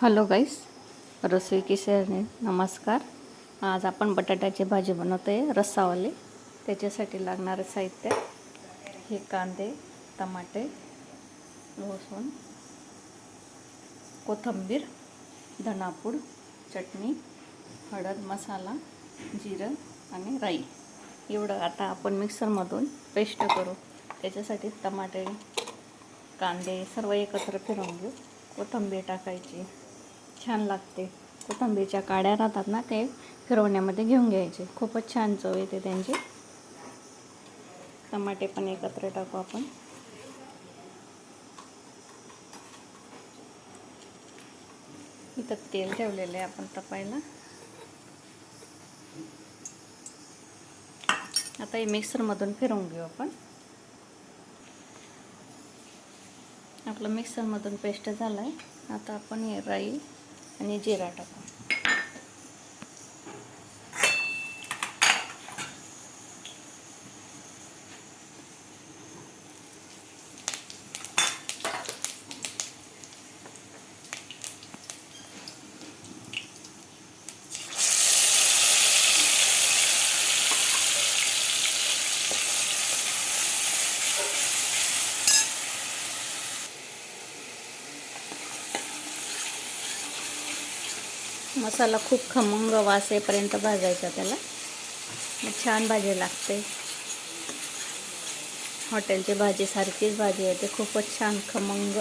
Hello गाईस, रसोई किचनने नमस्कार. आज आपण बटाट्याची भाजी बनवतो आहे रस्सावाली. त्याच्यासाठी लागणारे साहित्य हे कांदे, टमाटे, लसूण, कोथिंबीर, धनापूड, चटणी, हळद, मसाला, जिरं आणि राई. एवढं आता आपण मिक्सरमधून पेस्ट करू. त्याच्यासाठी टमाटे, कांदे सर्व एकत्र फिरवून घेऊ. कोथिंबीर टाकायची, छान लागते. कोथिंबीरच्या काड्या राहतात ना, ते फिरवण्यामध्ये घेऊन घ्यायचे, खूपच छान चव येते त्यांची. टमाटे पण एकत्र टाकू आपण. इथं तेल ठेवलेलं आहे आपण तापायला. आता हे मिक्सरमधून फिरवून घेऊ आपण. आपलं मिक्सरमधून पेस्ट झालं आहे. आता आपण हे राई आणि जिरा टाकू. मसाला खूप खमंग वास येईपर्यंत भाजायचा त्याला. मग छान भाजी लागते. हॉटेलची भाजीसारखीच भाजी येते, खूपच छान खमंग.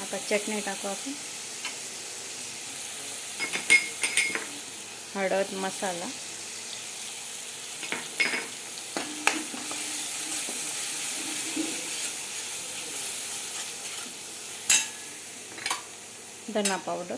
आता चटणी टाकू आपण. हळद, मसाला, धना पावडर,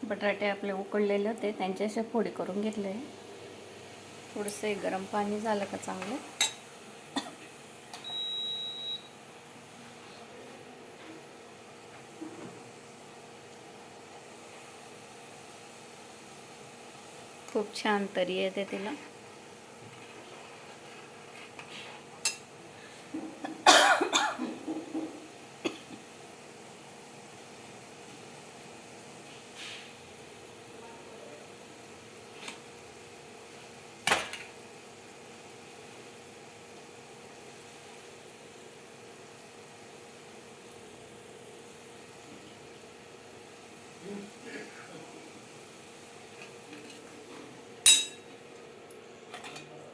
बटाटे आपले उकडलेले होते, त्यांचे असे फोडी करून घेतले. थोडंसं गरम पाणी झालं का चांगलं. खूप छान तरी येते तिला.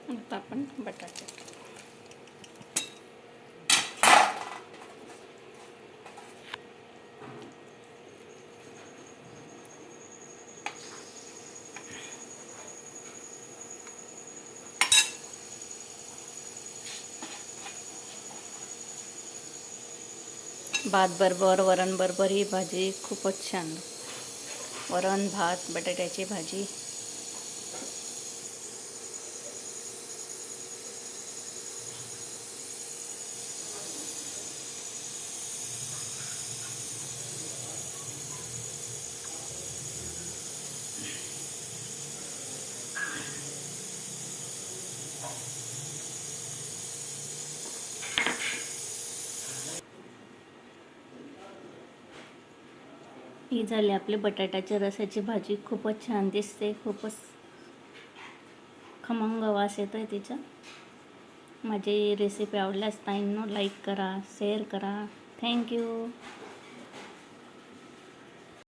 आता आपण बटाटे, भात बरोबर, वरण बरोबर ही भाजी खूपच छान. वरण भात बटाट्याची भाजी. ही झाली आपली बटाट्याच्या रसाची भाजी. खूपच छान दिसते, खूपच खमंग वास येतो आहे तिचा. माझी रेसिपी आवडल्यास ताईंनो लाईक करा, शेअर करा. थँक्यू.